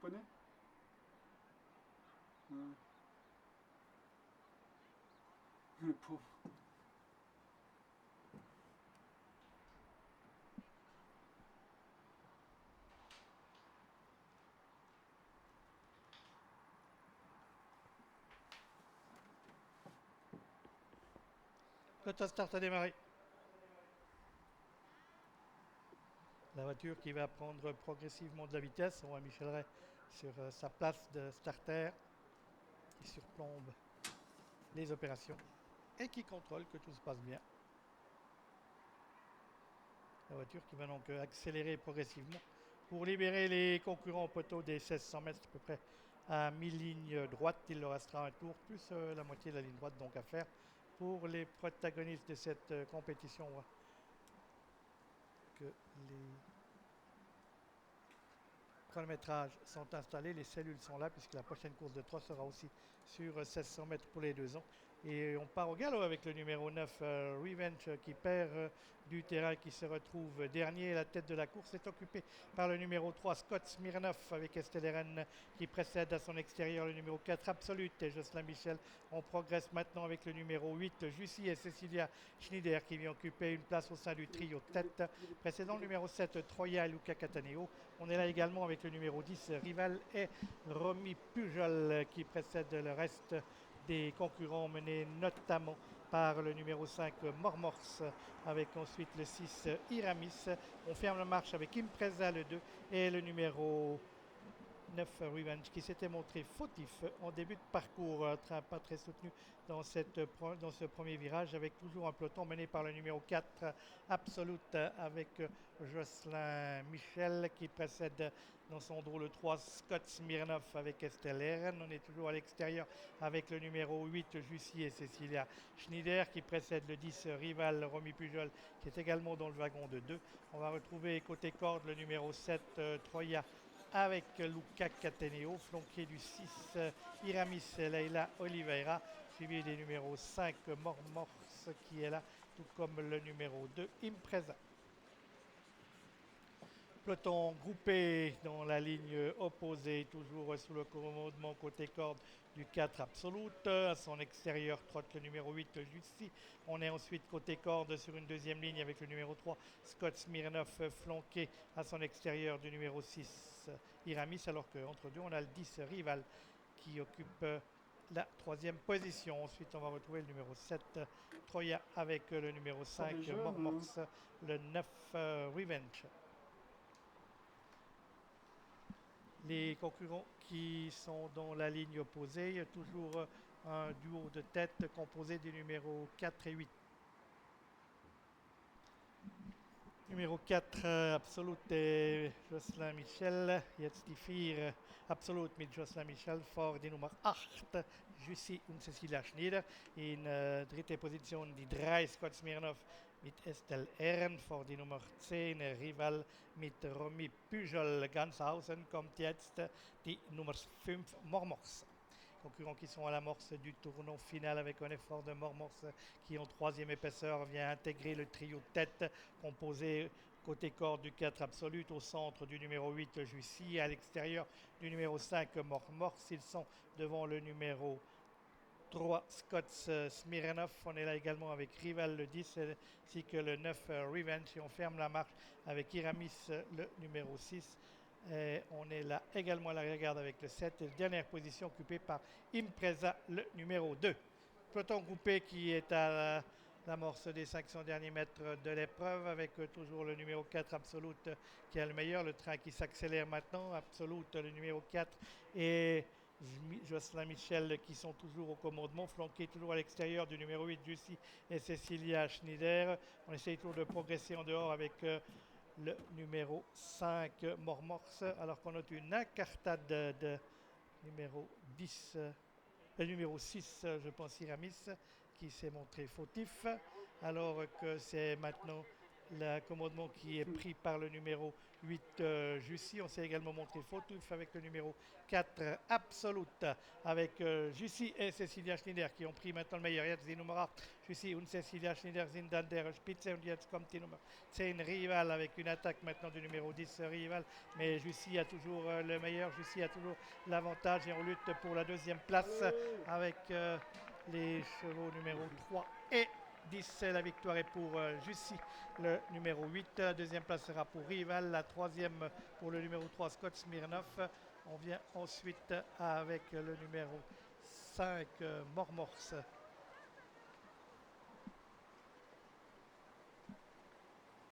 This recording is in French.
japonais. Ouais. Le pauvre. L'autostart a démarré. La voiture qui va prendre progressivement de la vitesse. On voit Michel Ray sur sa place de starter qui surplombe les opérations et qui contrôle que tout se passe bien. La voiture qui va donc accélérer progressivement pour libérer les concurrents au poteau des 1600 mètres à peu près à mi-ligne droite. Il leur restera un tour plus la moitié de la ligne droite donc à faire pour les protagonistes de cette compétition. On voit que les chronométrages sont installés, les cellules sont là puisque la prochaine course de 3 sera aussi sur 1600 mètres pour les 2 ans. Et on part au galop avec le numéro 9, Revenge, qui perd du terrain, qui se retrouve dernier. La tête de la course est occupée par le numéro 3, Scott Smirnoff, avec Estelle Eren qui précède à son extérieur le numéro 4, Absolute, et Jocelyn Michel. On progresse maintenant avec le numéro 8, Jussi et Cecilia Schneider, qui vient occuper une place au sein du trio tête. Précédant le numéro 7, Troya et Luca Cataneo. On est là également avec le numéro 10, Rival, et Romy Pujol, qui précède le reste des concurrents menés notamment par le numéro 5 Mormors avec ensuite le 6 Iramis. On ferme la marche avec Impreza le 2 et le numéro 9 Revenge qui s'était montré fautif en début de parcours, un train pas très soutenu dans ce premier virage avec toujours un peloton mené par le numéro 4 Absolute avec Jocelyn Michel qui précède dans son dos le 3 Scott Smirnoff avec Estelle Eren. On est toujours à l'extérieur avec le numéro 8 Jussi et Cecilia Schneider qui précède le 10 Rival Romy Pujol qui est également dans le wagon de 2. On va retrouver côté corde le numéro 7 Troya avec Luca Cataneo, flanqué du 6 Iramis Leila Oliveira, suivi des numéros 5 Mormors qui est là, tout comme le numéro 2 Impreza. Peloton groupé dans la ligne opposée, toujours sous le commandement côté corde du 4 Absolute. À son extérieur trotte le numéro 8 Jussi. On est ensuite côté corde sur une deuxième ligne avec le numéro 3 Scott Smirnoff flanqué à son extérieur du numéro 6 Iramis. Alors qu'entre deux, on a le 10 Rival qui occupe la troisième position. Ensuite, on va retrouver le numéro 7 Troya avec le numéro 5 Mormors, le 9 Revenge. Les concurrents qui sont dans la ligne opposée, il y a toujours un duo de tête composé des numéros 4 et 8. Numéro 4, Absolute et Jocelyn Michel. Jetzt die 4, Absolut mit Jocelyn Michel vor die Nummer 8, Jussi und Cecilia Schneider. In dritte Position die 3, Scott Smirnoff mit Estelle Eren vor die Nummer 10, Rival mit Romy Pujol. Ganz außen kommt jetzt die Nummer 5, Mormors. Concurrents qui sont à l'amorce du tournant final avec un effort de Mormors qui en troisième épaisseur vient intégrer le trio de tête composé côté corde du 4 Absolute au centre du numéro 8 Jussi, à l'extérieur du numéro 5 Mormors. Ils sont devant le numéro 3 Scott Smirnoff. On est là également avec Rival le 10 ainsi que le 9 Revenge et on ferme la marche avec Iramis le numéro 6. Et on est là également à l'arrière-garde avec le 7 et dernière position occupée par Impreza le numéro 2. Peloton groupé qui est à l'amorce des 500 derniers mètres de l'épreuve avec toujours le numéro 4 Absolute qui est le meilleur, le train qui s'accélère maintenant, Absolute le numéro 4 et Jocelyn Michel qui sont toujours au commandement, flanqués toujours à l'extérieur du numéro 8 Jussi et Cecilia Schneider. On essaye toujours de progresser en dehors avec le numéro 5 Mormors, alors qu'on note une incartade de numéro 10, le numéro 6, je pense, Iramis, qui s'est montré fautif, alors que c'est maintenant l'accommodement qui est pris par le numéro 8 Jussi. On s'est également montré Fautouf avec le numéro 4 Absolute avec Jussi et Cecilia Schneider qui ont pris maintenant le meilleur. Jetzt die Nummer 8 Jussi und Cecilia Schneider sind an der Spitze und jetzt kommt die Nummer 10 Rival avec une attaque maintenant du numéro 10 Rival, mais Jussi a toujours le meilleur, Jussi a toujours l'avantage et on lutte pour la deuxième place avec les chevaux numéro 3 et 10. La victoire est pour Jussi, le numéro 8. Deuxième place sera pour Rival. La troisième pour le numéro 3, Scott Smirnov. On vient ensuite avec le numéro 5, Mormors.